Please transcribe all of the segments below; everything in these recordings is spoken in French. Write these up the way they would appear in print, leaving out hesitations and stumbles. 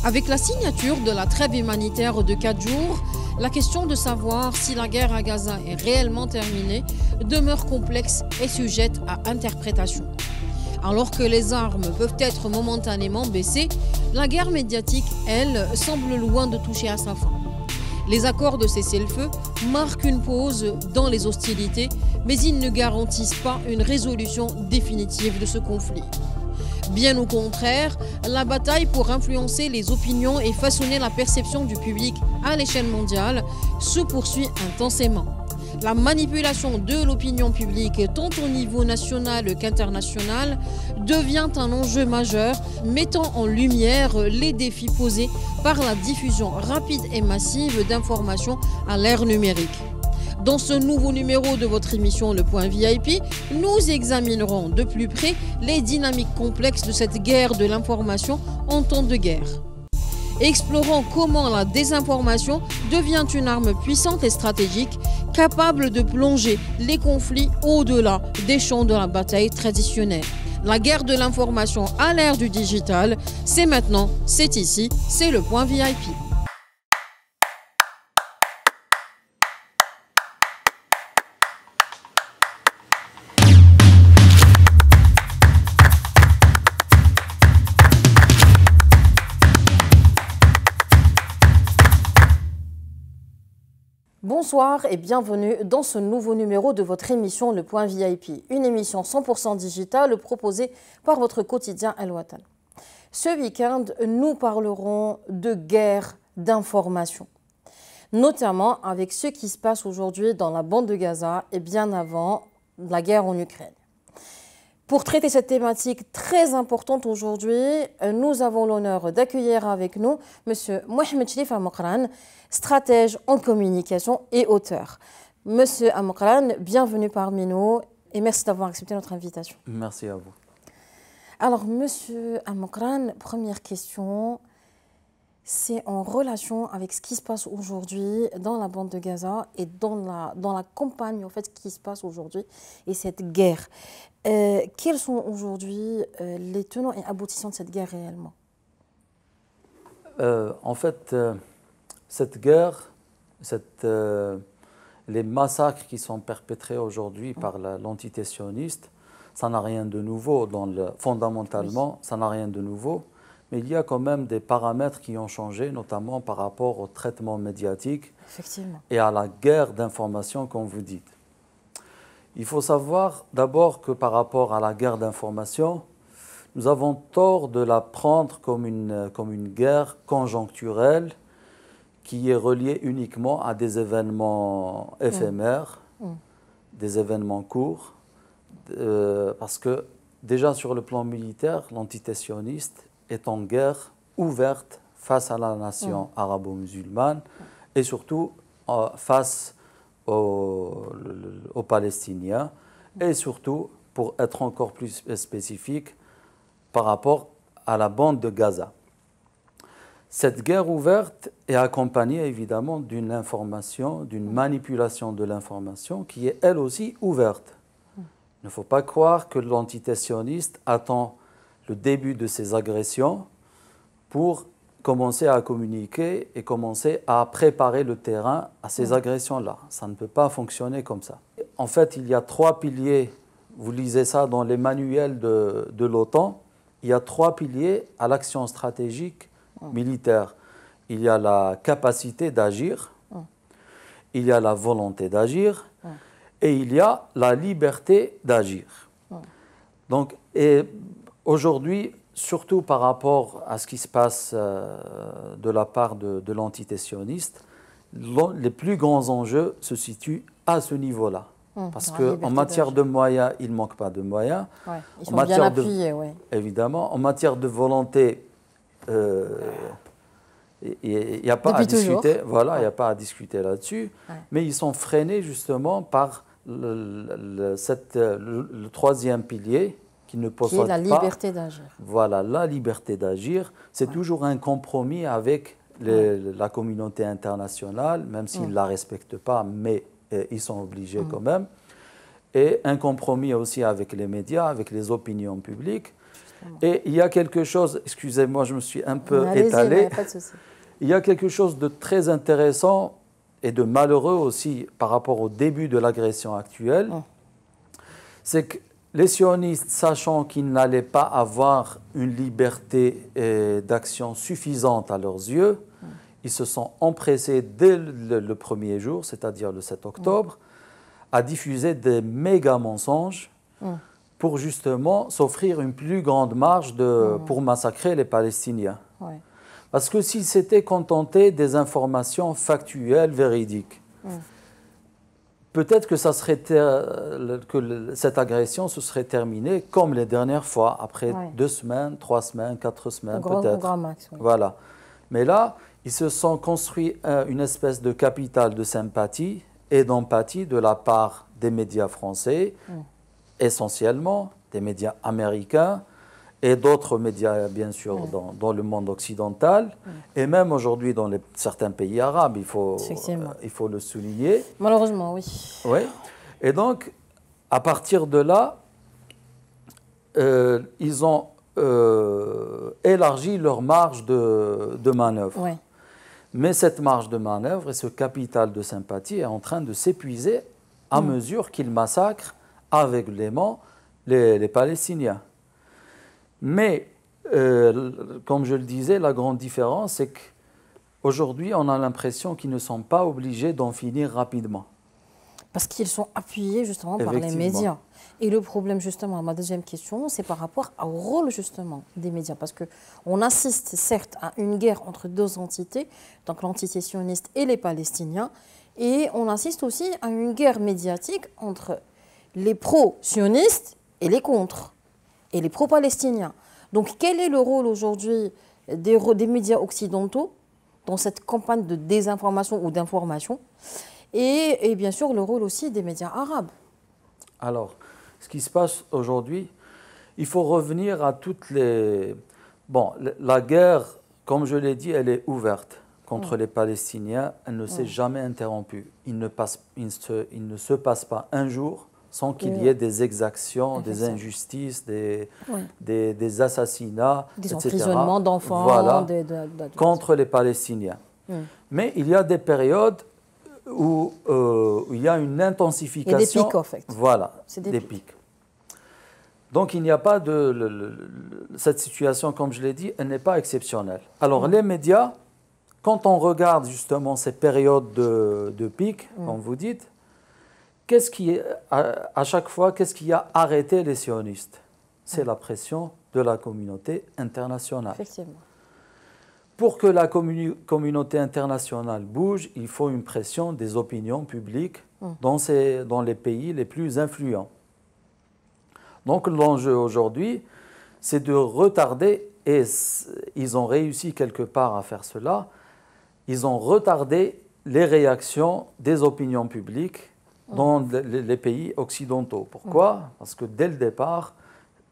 Avec la signature de la trêve humanitaire de 4 jours, la question de savoir si la guerre à Gaza est réellement terminée demeure complexe et sujette à interprétation. Alors que les armes peuvent être momentanément baissées, la guerre médiatique, elle, semble loin de toucher à sa fin. Les accords de cessez-le-feu marquent une pause dans les hostilités, mais ils ne garantissent pas une résolution définitive de ce conflit. Bien au contraire, la bataille pour influencer les opinions et façonner la perception du public à l'échelle mondiale se poursuit intensément. La manipulation de l'opinion publique, tant au niveau national qu'international, devient un enjeu majeur, mettant en lumière les défis posés par la diffusion rapide et massive d'informations à l'ère numérique. Dans ce nouveau numéro de votre émission Le Point VIP, nous examinerons de plus près les dynamiques complexes de cette guerre de l'information en temps de guerre. Explorons comment la désinformation devient une arme puissante et stratégique, capable de plonger les conflits au-delà des champs de la bataille traditionnelle. La guerre de l'information à l'ère du digital, c'est maintenant, c'est ici, c'est Le Point VIP. Bonsoir et bienvenue dans ce nouveau numéro de votre émission Le Point VIP, une émission 100% digitale proposée par votre quotidien Al Watan. Ce week-end, nous parlerons de guerre d'information, notamment avec ce qui se passe aujourd'hui dans la bande de Gaza et bien avant la guerre en Ukraine. Pour traiter cette thématique très importante aujourd'hui, nous avons l'honneur d'accueillir avec nous M. Mohamed Cherif Amokran, stratège en communication et auteur. Monsieur Amokran, bienvenue parmi nous et merci d'avoir accepté notre invitation. Merci à vous. Alors, Monsieur Amokran, première question, c'est en relation avec ce qui se passe aujourd'hui dans la bande de Gaza et dans la campagne en fait, qui se passe aujourd'hui et cette guerre. Quels sont aujourd'hui les tenants et aboutissants de cette guerre réellement? En fait, cette guerre, les massacres qui sont perpétrés aujourd'hui par l'entité sioniste, ça n'a rien de nouveau. Fondamentalement, oui, ça n'a rien de nouveau. Mais il y a quand même des paramètres qui ont changé, notamment par rapport au traitement médiatique et à la guerre d'information, comme vous dites. Il faut savoir d'abord que par rapport à la guerre d'information, nous avons tort de la prendre comme une guerre conjoncturelle qui est reliée uniquement à des événements éphémères, des événements courts, parce que déjà sur le plan militaire, l'entité sioniste est en guerre ouverte face à la nation arabo-musulmane et surtout face aux Palestiniens et surtout, pour être encore plus spécifique, par rapport à la bande de Gaza. Cette guerre ouverte est accompagnée évidemment d'une information, d'une manipulation de l'information qui est elle aussi ouverte. Il ne faut pas croire que l'entité sioniste attend le début de ces agressions pour commencer à communiquer et commencer à préparer le terrain à ces agressions-là. Ça ne peut pas fonctionner comme ça. En fait, il y a 3 piliers, vous lisez ça dans les manuels de l'OTAN, il y a 3 piliers à l'action stratégique militaire. Il y a la capacité d'agir, il y a la volonté d'agir et il y a la liberté d'agir. Donc, aujourd'hui, surtout par rapport à ce qui se passe de la part de l'entité sioniste, les plus grands enjeux se situent à ce niveau-là. Parce qu'en matière de moyens, il ne manque pas de moyens. Ouais, ils sont bien appuyés, oui. Évidemment. En matière de volonté, il n'y a pas à discuter. Voilà, il n'y a pas à discuter là-dessus. Ouais. Mais ils sont freinés justement par le 3e pilier, qui ne possède pas... la liberté d'agir. Voilà, la liberté d'agir. C'est toujours un compromis avec la communauté internationale, même s'ils ne la respectent pas, mais ils sont obligés quand même. Et un compromis aussi avec les médias, avec les opinions publiques. Et il y a quelque chose, excusez-moi, je me suis un peu étalé. Pas de souci. Il y a quelque chose de très intéressant et de malheureux aussi par rapport au début de l'agression actuelle. C'est que les sionistes, sachant qu'ils n'allaient pas avoir une liberté d'action suffisante à leurs yeux, ils se sont empressés dès le premier jour, c'est-à-dire le 7 octobre, à diffuser des méga mensonges pour justement s'offrir une plus grande marge pour massacrer les Palestiniens. Ouais. Parce que s'ils s'étaient contentés des informations factuelles, véridiques, peut-être que cette agression se serait terminée comme les dernières fois, après 2 semaines, 3 semaines, 4 semaines, peut-être. Grand max, oui. Voilà. Mais là, ils se sont construits une espèce de capital de sympathie et d'empathie de la part des médias français, essentiellement des médias américains et d'autres médias, bien sûr, dans le monde occidental, et même aujourd'hui dans certains pays arabes, il faut le souligner. Malheureusement, oui. Oui. Et donc, à partir de là, ils ont élargi leur marge de manœuvre. Ouais. Mais cette marge de manœuvre et ce capital de sympathie est en train de s'épuiser à mesure qu'ils massacrent aveuglément les Palestiniens. Mais, comme je le disais, la grande différence, c'est qu'aujourd'hui, on a l'impression qu'ils ne sont pas obligés d'en finir rapidement. Parce qu'ils sont appuyés justement par les médias. Et le problème justement, ma deuxième question, c'est par rapport au rôle justement des médias. Parce qu'on assiste certes à une guerre entre deux entités, donc l'entité sioniste et les Palestiniens, et on assiste aussi à une guerre médiatique entre les pro-sionistes et les contre, et les pro-palestiniens. Donc quel est le rôle aujourd'hui des médias occidentaux dans cette campagne de désinformation ou d'information, et bien sûr le rôle aussi des médias arabes? Alors, ce qui se passe aujourd'hui, il faut revenir à toutes les... Bon, la guerre, comme je l'ai dit, elle est ouverte contre les Palestiniens. Elle ne s'est jamais interrompue. Il ne se passe pas un jour sans qu'il y ait des exactions, des injustices, des assassinats, des etc. emprisonnements d'enfants, voilà, contre les Palestiniens. Mais il y a des périodes où il y a une intensification. Il y a des pics, en fait. Voilà, des pics. Donc, il n'y a pas cette situation, comme je l'ai dit, elle n'est pas exceptionnelle. Alors, les médias, quand on regarde justement ces périodes de pics, comme vous dites, à chaque fois, qu'est-ce qui a arrêté les sionistes? C'est la pression de la communauté internationale. Effectivement. Pour que la communauté internationale bouge, il faut une pression des opinions publiques dans les pays les plus influents. Donc l'enjeu aujourd'hui, c'est de retarder, et ils ont réussi quelque part à faire cela, ils ont retardé les réactions des opinions publiques dans les pays occidentaux. Pourquoi? Parce que dès le départ,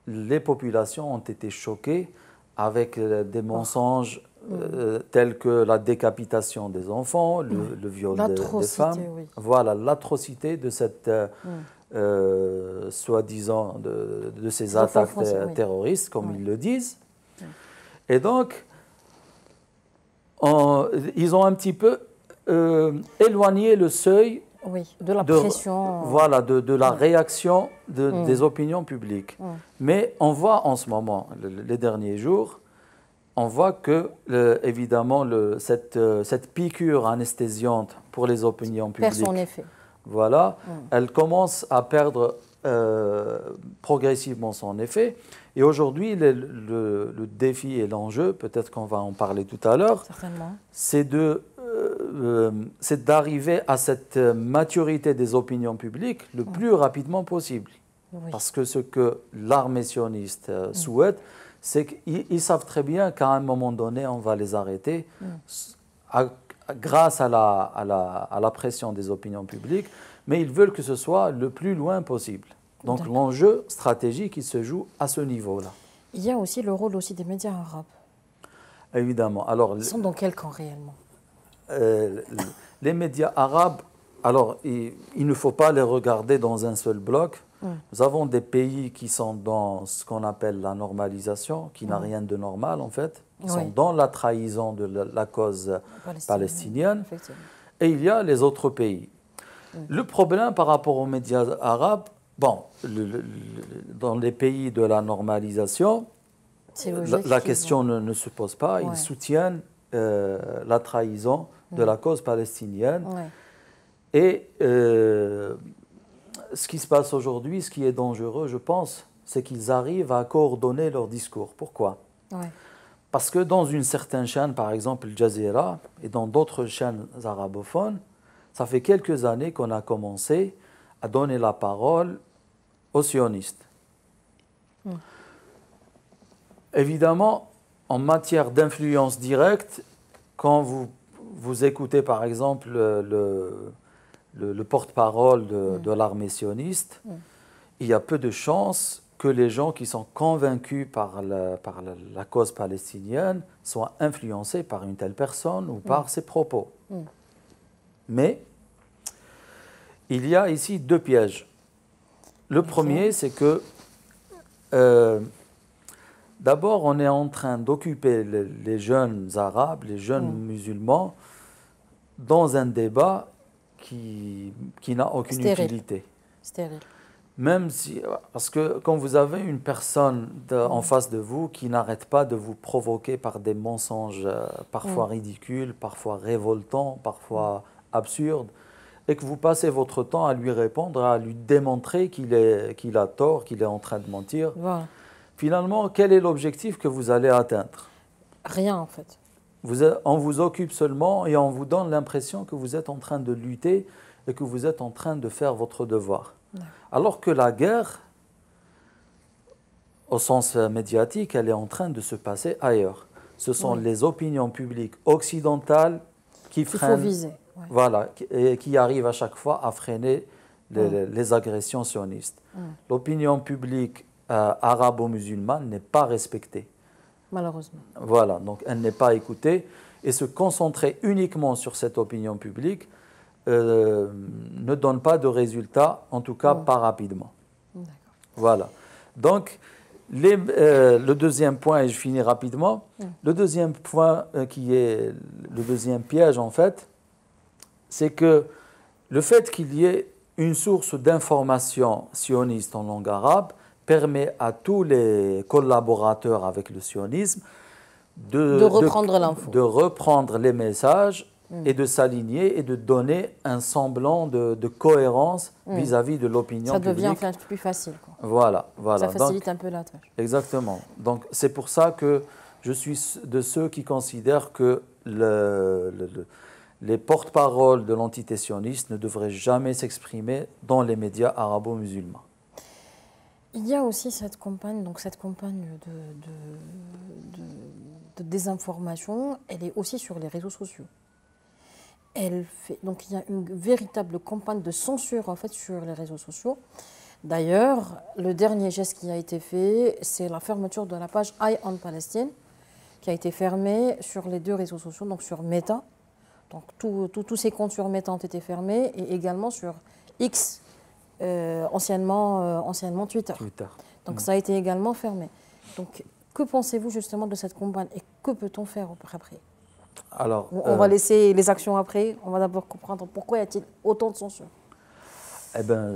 les populations ont été choquées avec des mensonges tels que la décapitation des enfants, le viol des femmes. Oui. Voilà, l'atrocité de cette soi-disant de ces attaques terroristes, comme ils le disent. Et donc, ils ont un petit peu éloigné le seuil de la pression. Voilà, de la réaction des opinions publiques. Mais on voit en ce moment, les derniers jours, on voit que, évidemment, cette piqûre anesthésiante pour les opinions publiques perd son effet. Voilà, elle commence à perdre progressivement son effet. Et aujourd'hui, le défi et l'enjeu, peut-être qu'on va en parler tout à l'heure, c'est d'arriver à cette maturité des opinions publiques le plus rapidement possible. Oui. Parce que ce que l'armée sioniste souhaite, c'est qu'ils savent très bien qu'à un moment donné, on va les arrêter grâce à la pression des opinions publiques, mais ils veulent que ce soit le plus loin possible. Donc l'enjeu stratégique, il se joue à ce niveau-là. Il y a aussi le rôle aussi des médias arabes. Évidemment. Alors, ils sont dans quel camp réellement? Les médias arabes, alors il ne faut pas les regarder dans un seul bloc. Nous avons des pays qui sont dans ce qu'on appelle la normalisation, qui n'a rien de normal en fait, qui sont dans la trahison de la cause palestinienne. Et il y a les autres pays. Le problème par rapport aux médias arabes, bon, dans les pays de la normalisation, la question ne se pose pas. Ils soutiennent la trahison de la cause palestinienne. Et ce qui se passe aujourd'hui, ce qui est dangereux, je pense, c'est qu'ils arrivent à coordonner leur discours. Pourquoi? Parce que dans une certaine chaîne, par exemple Al Jazeera, et dans d'autres chaînes arabophones, ça fait quelques années qu'on a commencé à donner la parole aux sionistes. Évidemment, en matière d'influence directe, quand vous écoutez par exemple le porte-parole de l'armée sioniste, il y a peu de chances que les gens qui sont convaincus par la cause palestinienne soient influencés par une telle personne ou par ses propos. Mais il y a ici deux pièges. Le premier, c'est que d'abord, on est en train d'occuper les jeunes arabes, les jeunes musulmans, dans un débat qui n'a aucune utilité. Stérile. Même si, parce que quand vous avez une personne en face de vous qui n'arrête pas de vous provoquer par des mensonges parfois ridicules, parfois révoltants, parfois absurdes, et que vous passez votre temps à lui répondre, à lui démontrer qu'il a tort, qu'il est en train de mentir, finalement, quel est l'objectif que vous allez atteindre? Rien en fait. On vous occupe seulement et on vous donne l'impression que vous êtes en train de lutter et que vous êtes en train de faire votre devoir. Alors que la guerre, au sens médiatique, elle est en train de se passer ailleurs. Ce sont les opinions publiques occidentales qui freinent, voilà, et qui arrivent à chaque fois à freiner les agressions sionistes. L'opinion publique arabo-musulmane n'est pas respectée. Malheureusement. Voilà, donc elle n'est pas écoutée. Et se concentrer uniquement sur cette opinion publique ne donne pas de résultats, en tout cas pas rapidement. Voilà. Donc, le deuxième point, et je finis rapidement, le deuxième point qui est le deuxième piège en fait, c'est que le fait qu'il y ait une source d'information sioniste en langue arabe permet à tous les collaborateurs avec le sionisme de reprendre l'info, de reprendre les messages et de s'aligner et de donner un semblant de cohérence vis-à-vis de l'opinion publique. Ça devient plus facile, quoi. Voilà. Ça facilite un peu la tâche. Exactement. Donc c'est pour ça que je suis de ceux qui considèrent que les porte-paroles de l'entité sioniste ne devraient jamais s'exprimer dans les médias arabo-musulmans. Il y a aussi cette campagne de désinformation, elle est aussi sur les réseaux sociaux. Donc il y a une véritable campagne de censure en fait sur les réseaux sociaux. D'ailleurs, le dernier geste qui a été fait, c'est la fermeture de la page Eye on Palestine, qui a été fermée sur les deux réseaux sociaux, donc sur Meta. Donc tous ces comptes sur Meta ont été fermés, et également sur X, anciennement Twitter. Donc ça a été également fermé. Donc que pensez-vous justement de cette campagne et que peut-on faire après? Alors, on va laisser les actions après, on va d'abord comprendre pourquoi y a-t-il autant de censure. Eh bien,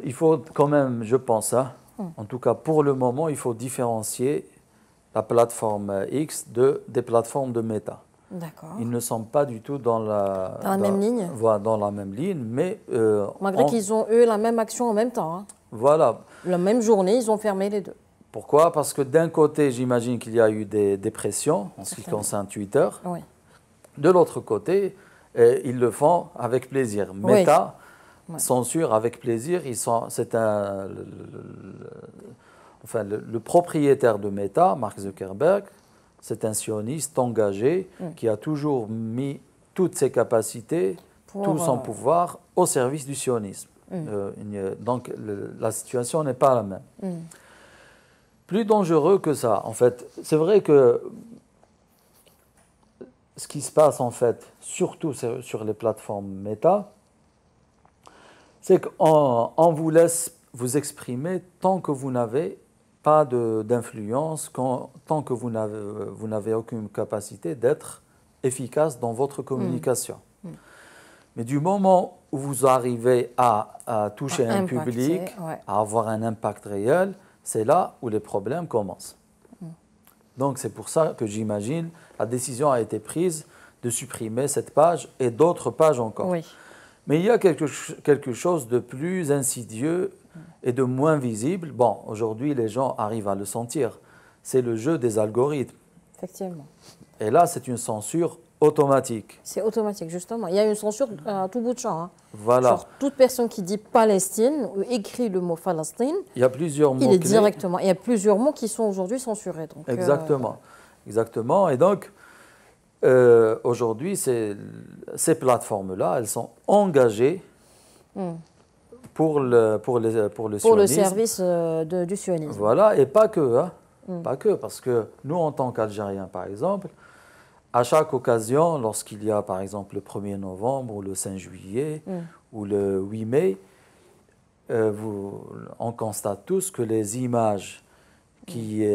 il faut quand même, je pense, en tout cas pour le moment, il faut différencier la plateforme X des plateformes de Meta. D'accord. Ils ne sont pas du tout dans la même ligne. Voilà, dans la même ligne, mais malgré qu'ils ont eu la même action en même temps. Hein. Voilà. La même journée, ils ont fermé les deux. Pourquoi? Parce que d'un côté, j'imagine qu'il y a eu des pressions en ce qui concerne Twitter. Oui. De l'autre côté, ils le font avec plaisir. Meta censure avec plaisir. Le propriétaire de Meta, Mark Zuckerberg, c'est un sioniste engagé qui a toujours mis toutes ses capacités, tout son pouvoir au service du sionisme. Donc la situation n'est pas la même. Plus dangereux que ça, en fait, c'est vrai que ce qui se passe, en fait, surtout sur les plateformes Meta, C'est qu'on vous laisse vous exprimer tant que vous n'avez pas d'influence, tant que vous n'avez aucune capacité d'être efficace dans votre communication. Mais du moment où vous arrivez à toucher un public, à avoir un impact réel, c'est là où les problèmes commencent. Donc c'est pour ça que j'imagine la décision a été prise de supprimer cette page et d'autres pages encore. Oui. Mais il y a quelque chose de plus insidieux et de moins visible. Bon, aujourd'hui, les gens arrivent à le sentir. C'est le jeu des algorithmes. Effectivement. Et là, c'est une censure automatique. C'est automatique, justement. Il y a une censure à tout bout de champ. Hein. Voilà. Genre, toute personne qui dit Palestine ou écrit le mot Palestine, il y a plusieurs mots il est directement. Il y a plusieurs mots qui sont aujourd'hui censurés. Donc, exactement. Exactement. Et donc, aujourd'hui, ces plateformes-là, elles sont engagées pour le service du sionisme. Voilà, et pas que. Hein. Pas que, parce que nous, en tant qu'Algériens, par exemple, à chaque occasion, lorsqu'il y a, par exemple, le 1er novembre ou le 5 juillet ou le 8 mai, on constate tous que les images qui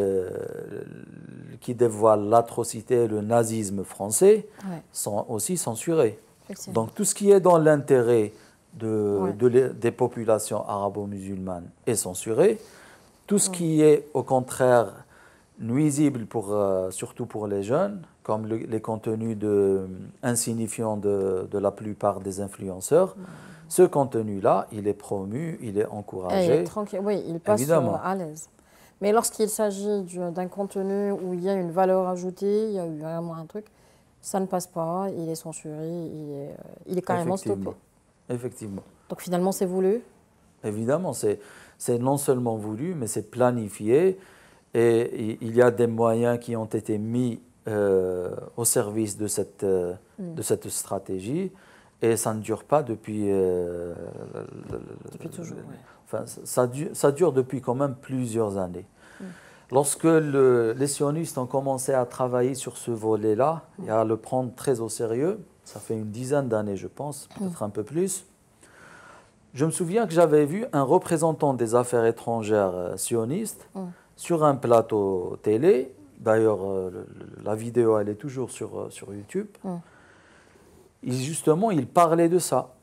dévoilent l'atrocité et le nazisme français sont aussi censurées. Donc tout ce qui est dans l'intérêt des populations arabo-musulmanes est censuré. Tout ce qui est au contraire nuisible, surtout pour les jeunes, comme les contenus insignifiants de la plupart des influenceurs, ce contenu-là, il est promu, il est encouragé. Oui, il passe à l'aise. Mais lorsqu'il s'agit d'un contenu où il y a une valeur ajoutée, il y a eu vraiment un truc, ça ne passe pas, il est censuré, il est carrément stoppé. Effectivement. Donc finalement, c'est voulu? Évidemment, c'est non seulement voulu, mais c'est planifié. Et il y a des moyens qui ont été mis au service de cette stratégie. Et ça ne dure pas depuis toujours. Enfin, ça dure depuis quand même plusieurs années. Lorsque les sionistes ont commencé à travailler sur ce volet-là et à le prendre très au sérieux, ça fait une dizaine d'années, je pense, peut-être un peu plus, je me souviens que j'avais vu un représentant des affaires étrangères sionistes sur un plateau télé. D'ailleurs, la vidéo, elle est toujours sur YouTube. Justement, il parlait de ça.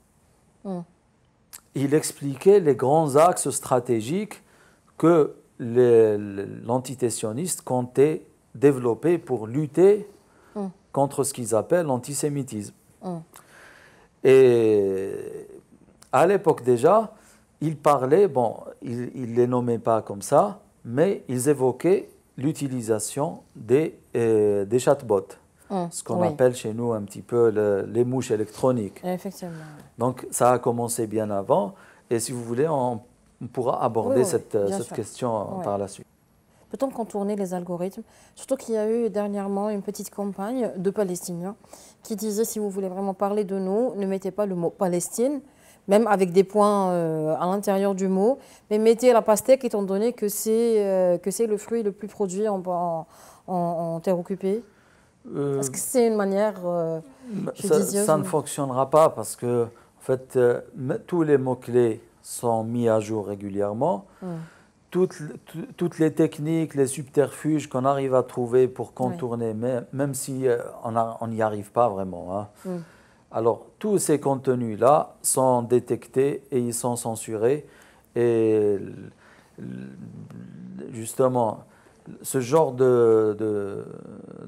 Il expliquait les grands axes stratégiques que l'entité sioniste comptait développer pour lutter contre ce qu'ils appellent l'antisémitisme. Et à l'époque déjà, ils parlaient, bon, ils ne les nommaient pas comme ça, mais ils évoquaient l'utilisation des chatbots. Ce qu'on appelle chez nous un petit peu les mouches électroniques. Effectivement. Donc ça a commencé bien avant. Et si vous voulez, on pourra aborder cette question par la suite. Peut-on contourner les algorithmes? Surtout qu'il y a eu dernièrement une petite campagne de Palestiniens qui disait, si vous voulez vraiment parler de nous, ne mettez pas le mot Palestine, même avec des points à l'intérieur du mot, mais mettez la pastèque étant donné que c'est le fruit le plus produit en terre occupée. Est-ce que c'est une manière ça ne fonctionnera pas parce que en fait, tous les mots-clés sont mis à jour régulièrement. Toutes les techniques, les subterfuges qu'on arrive à trouver pour contourner, même si on n'y arrive pas vraiment. Hein. Alors, tous ces contenus-là sont détectés et ils sont censurés. Et justement, ce genre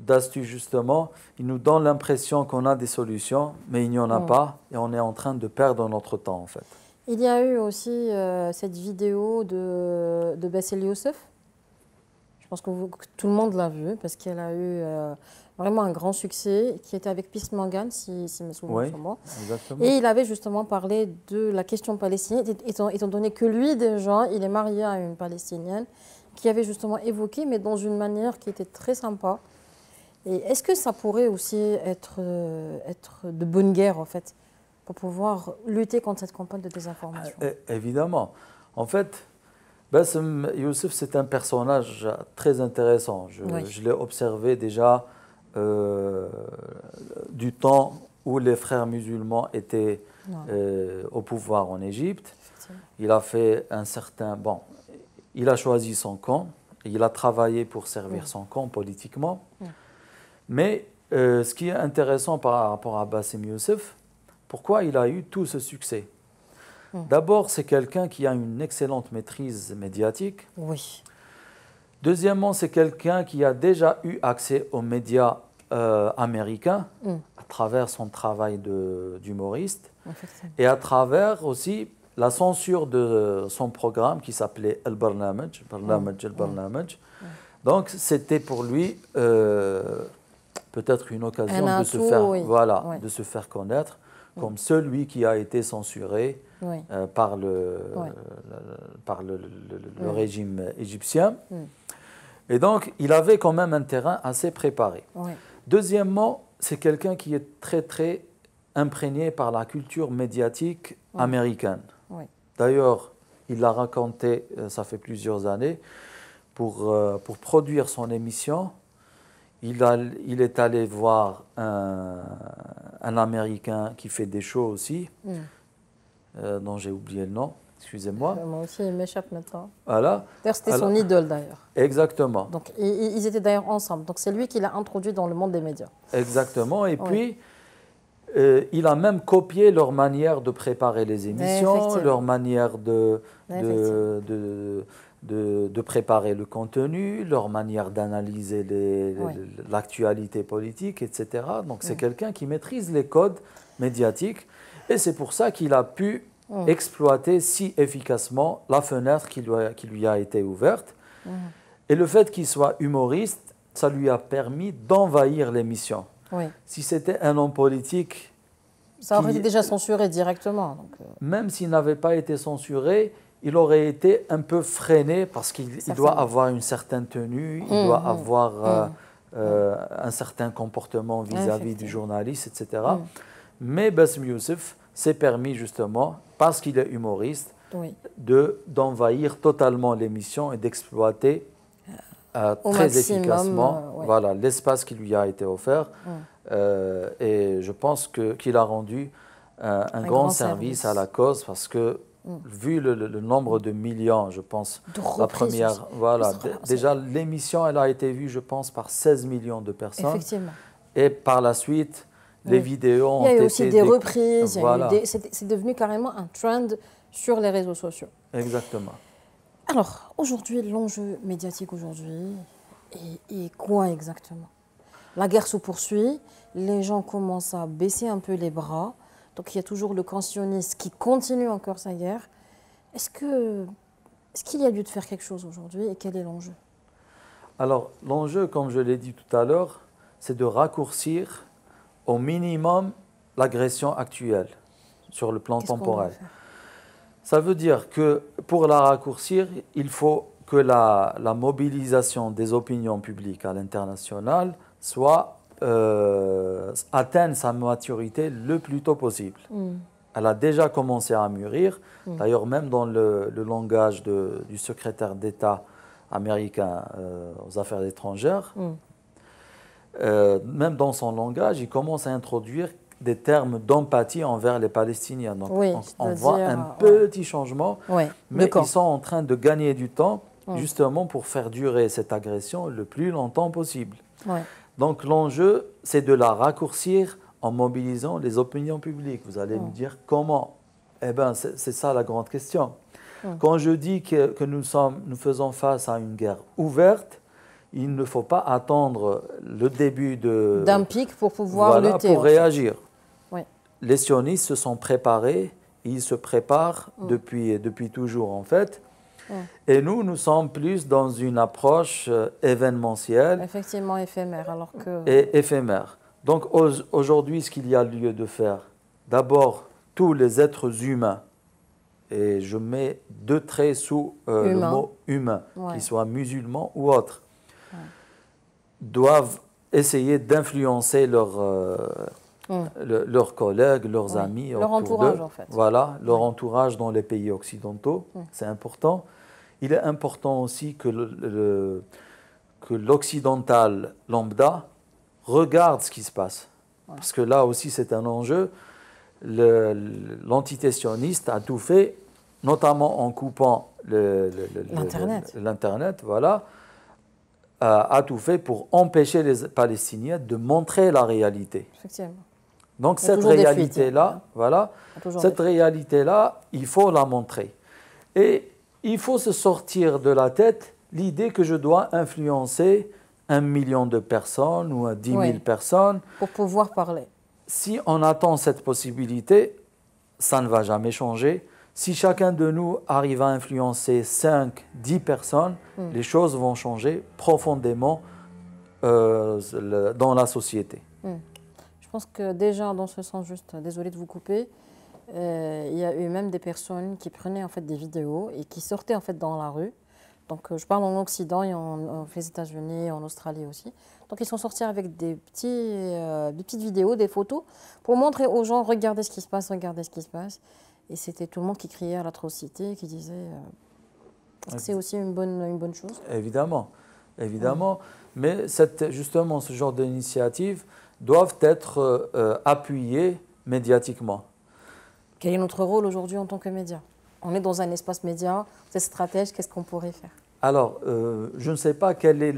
d'astuce, justement, il nous donne l'impression qu'on a des solutions, mais il n'y en a pas, et on est en train de perdre notre temps, en fait. Il y a eu aussi cette vidéo de Bessel Youssef. Je pense que tout le monde l'a vue, parce qu'elle a eu vraiment un grand succès, qui était avec Piers Morgan, si mes souvenirs sont bons. Exactement. Et il avait justement parlé de la question palestinienne, étant donné que lui, déjà, il est marié à une Palestinienne, qui avait justement évoqué, mais dans une manière qui était très sympa. Et est-ce que ça pourrait aussi être de bonne guerre, en fait, pour pouvoir lutter contre cette campagne de désinformation? Évidemment. En fait, Bassem Youssef, c'est un personnage très intéressant. Je l'ai observé déjà du temps où les frères musulmans étaient au pouvoir en Égypte. Il a fait un certain... Bon, il a choisi son camp, il a travaillé pour servir son camp politiquement. Mais ce qui est intéressant par rapport à Bassem Youssef, pourquoi il a eu tout ce succès? D'abord, c'est quelqu'un qui a une excellente maîtrise médiatique. Oui. Deuxièmement, c'est quelqu'un qui a déjà eu accès aux médias américains à travers son travail d'humoriste et à travers aussi la censure de son programme qui s'appelait El Barnamaj. Donc, c'était pour lui peut-être une occasion de se faire, de se faire connaître comme celui qui a été censuré par le régime égyptien. Et donc, il avait quand même un terrain assez préparé. Deuxièmement, c'est quelqu'un qui est très, très imprégné par la culture médiatique américaine. D'ailleurs, il l'a raconté, ça fait plusieurs années, pour produire son émission, il est allé voir un Américain qui fait des shows aussi, dont j'ai oublié le nom, excusez-moi. Moi aussi, il m'échappe maintenant. Voilà. D'ailleurs, c'était son idole, d'ailleurs. Exactement. Donc, ils étaient d'ailleurs ensemble. Donc, c'est lui qui l'a introduit dans le monde des médias. Exactement. Et puis, il a même copié leur manière de préparer les émissions, leur manière de préparer le contenu, leur manière d'analyser l'actualité politique, etc. Donc, c'est quelqu'un qui maîtrise les codes médiatiques et c'est pour ça qu'il a pu exploiter si efficacement la fenêtre qui lui a été ouverte. Et le fait qu'il soit humoriste, ça lui a permis d'envahir l'émission. Si c'était un homme politique... Ça aurait été déjà censuré directement. Donc même s'il n'avait pas été censuré, il aurait été un peu freiné parce qu'il doit avoir une certaine tenue, il doit avoir un certain comportement vis-à-vis du journaliste, etc. Mais Bassem Youssef s'est permis justement, parce qu'il est humoriste, d'envahir totalement l'émission et d'exploiter très efficacement l'espace qui lui a été offert. Et je pense qu'il a rendu un grand service à la cause parce que vu le nombre de millions, je pense, la première, déjà l'émission, elle a été vue, je pense, par 16 millions de personnes. Effectivement. Et par la suite, les vidéos ont été... Il y a eu aussi des reprises, c'est devenu carrément un trend sur les réseaux sociaux. Exactement. Alors, aujourd'hui, l'enjeu médiatique aujourd'hui est quoi exactement? La guerre se poursuit, les gens commencent à baisser un peu les bras. Donc, il y a toujours le camp sioniste qui continue encore sa guerre. Est-ce qu'il y a lieu de faire quelque chose aujourd'hui et quel est l'enjeu? Alors, l'enjeu, comme je l'ai dit tout à l'heure, c'est de raccourcir au minimum l'agression actuelle sur le plan temporel. Ça veut dire que pour la raccourcir, il faut que la mobilisation des opinions publiques à l'international atteigne sa maturité le plus tôt possible. Elle a déjà commencé à mûrir. D'ailleurs, même dans le langage du secrétaire d'État américain aux affaires étrangères, même dans son langage, il commence à introduire des termes d'empathie envers les Palestiniens. Donc, on voit un petit changement, mais ils sont en train de gagner du temps justement pour faire durer cette agression le plus longtemps possible. Donc l'enjeu, c'est de la raccourcir en mobilisant les opinions publiques. Vous allez me dire comment? Eh bien, c'est ça la grande question. Quand je dis que nous faisons face à une guerre ouverte, il ne faut pas attendre le début d'un pic pour pouvoir lutter. Pour réagir. Les sionistes se sont préparés, ils se préparent depuis toujours en fait. Et nous sommes plus dans une approche événementielle. Effectivement éphémère. Et éphémère. Donc aujourd'hui, ce qu'il y a lieu de faire, d'abord, tous les êtres humains, et je mets deux traits sous le mot humain, qu'ils soient musulmans ou autres, doivent essayer d'influencer leurs collègues, leurs amis, leur entourage en fait. Voilà, leur entourage dans les pays occidentaux, c'est important. Il est important aussi que l'occidental lambda regarde ce qui se passe. parce que là aussi c'est un enjeu. L'entité sioniste a tout fait, notamment en coupant l'Internet, voilà, a tout fait pour empêcher les Palestiniens de montrer la réalité. Effectivement. Donc cette réalité-là, voilà, cette réalité-là, il faut la montrer. Et il faut se sortir de la tête l'idée que je dois influencer 1 million de personnes ou 10 000 personnes. Pour pouvoir parler. Si on attend cette possibilité, ça ne va jamais changer. Si chacun de nous arrive à influencer 5, 10 personnes, les choses vont changer profondément dans la société. Je pense que déjà, dans ce sens, juste, désolé de vous couper, il y a eu même des personnes qui prenaient en fait des vidéos et qui sortaient en fait dans la rue. Donc je parle en Occident et aux États-Unis, en Australie aussi. Donc ils sont sortis avec des petites vidéos, des photos, pour montrer aux gens, regardez ce qui se passe, regardez ce qui se passe. Et c'était tout le monde qui criait à l'atrocité, qui disait que c'est aussi une bonne chose. Évidemment, évidemment. Mais justement, ce genre d'initiatives doivent être appuyées médiatiquement. Quel est notre rôle aujourd'hui en tant que média? On est dans un espace média, vous êtes stratège, qu'est-ce qu'on pourrait faire? Alors, je ne sais pas quel est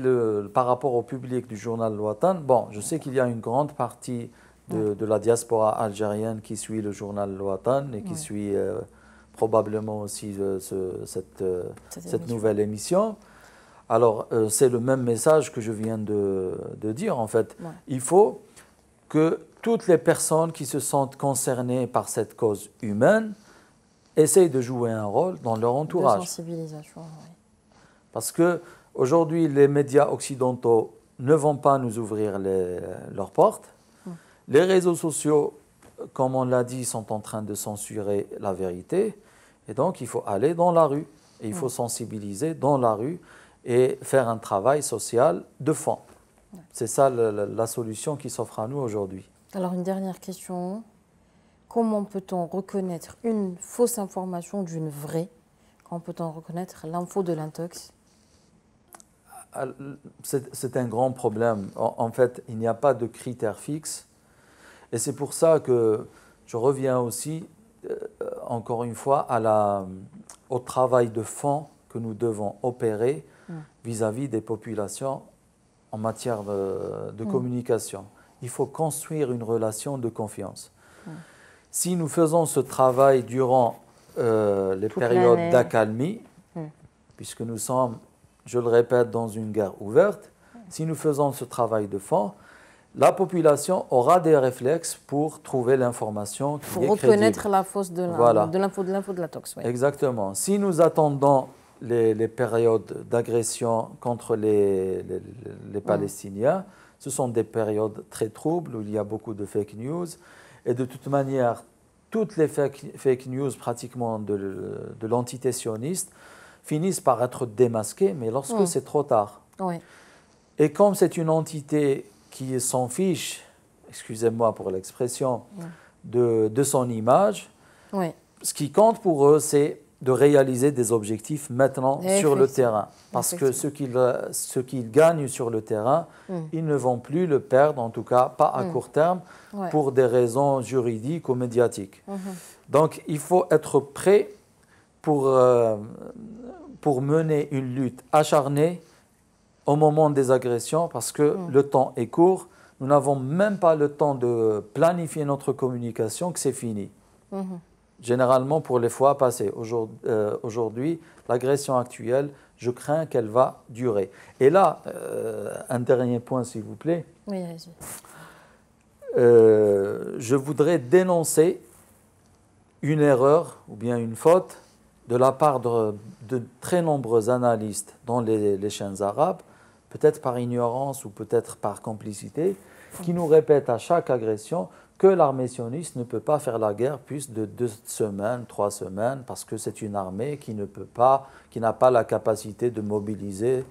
par rapport au public du journal Al-Watan. Bon, je sais qu'il y a une grande partie de la diaspora algérienne qui suit le journal Al-Watan et qui suit probablement aussi cette nouvelle émission. Alors, c'est le même message que je viens de dire, en fait. Il faut que toutes les personnes qui se sentent concernées par cette cause humaine essayent de jouer un rôle dans leur entourage. De sensibilisation, oui. Parce qu'aujourd'hui, les médias occidentaux ne vont pas nous ouvrir leurs portes. Les réseaux sociaux, comme on l'a dit, sont en train de censurer la vérité. Et donc, il faut aller dans la rue. Et il faut sensibiliser dans la rue et faire un travail social de fond. C'est ça la solution qui s'offre à nous aujourd'hui. Alors, une dernière question. Comment peut-on reconnaître une fausse information d'une vraie? Comment peut-on reconnaître l'info de l'intox? C'est un grand problème. En fait, il n'y a pas de critères fixes. Et c'est pour ça que je reviens aussi, encore une fois, au travail de fond que nous devons opérer vis-à-vis des populations en matière de communication. Il faut construire une relation de confiance. Si nous faisons ce travail durant les périodes d'accalmie, puisque nous sommes, je le répète, dans une guerre ouverte, si nous faisons ce travail de fond, la population aura des réflexes pour trouver l'information qui est crédible. Pour reconnaître la fausse de l'info de la tox. Oui. Exactement. Si nous attendons les périodes d'agression contre les Palestiniens, ce sont des périodes très troubles où il y a beaucoup de fake news. Et de toute manière, toutes les fake news pratiquement de l'entité sioniste finissent par être démasquées, mais lorsque c'est trop tard. Oui. Et comme c'est une entité qui s'en fiche, excusez-moi pour l'expression, de son image, ce qui compte pour eux, c'est de réaliser des objectifs maintenant sur le terrain. Parce que ce qu'ils gagnent sur le terrain, ils ne vont plus le perdre, en tout cas pas à court terme, pour des raisons juridiques ou médiatiques. Donc il faut être prêt pour mener une lutte acharnée au moment des agressions, parce que le temps est court. Nous n'avons même pas le temps de planifier notre communication, que c'est fini. Généralement pour les fois passées. Aujourd'hui, l'agression actuelle, je crains qu'elle va durer. Et là, un dernier point, s'il vous plaît. Oui, allez-y. Je voudrais dénoncer une erreur ou bien une faute de la part de très nombreux analystes dans les chaînes arabes, peut-être par ignorance ou peut-être par complicité, qui nous répètent à chaque agression que l'armée sioniste ne peut pas faire la guerre plus de 2 semaines, 3 semaines, parce que c'est une armée qui n'a pas la capacité de mobiliser.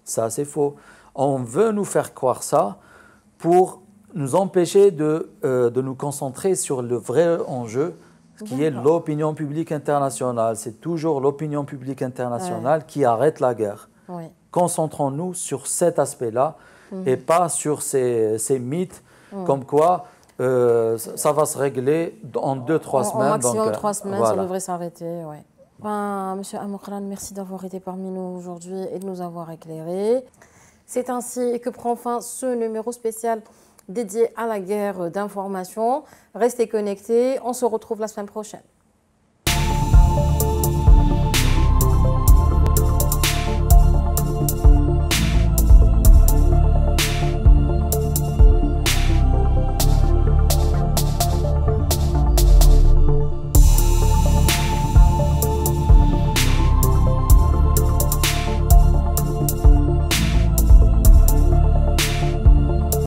Ça, c'est faux. On veut nous faire croire ça pour nous empêcher de nous concentrer sur le vrai enjeu, qui est l'opinion publique internationale. C'est toujours l'opinion publique internationale qui arrête la guerre. Concentrons-nous sur cet aspect-là et pas sur ces mythes comme quoi ça va se régler en 2-3 semaines. En maximum 3 semaines, voilà. ça devrait s'arrêter, ouais. Monsieur Amokran, merci d'avoir été parmi nous aujourd'hui et de nous avoir éclairés. C'est ainsi que prend fin ce numéro spécial dédié à la guerre d'information. Restez connectés, on se retrouve la semaine prochaine.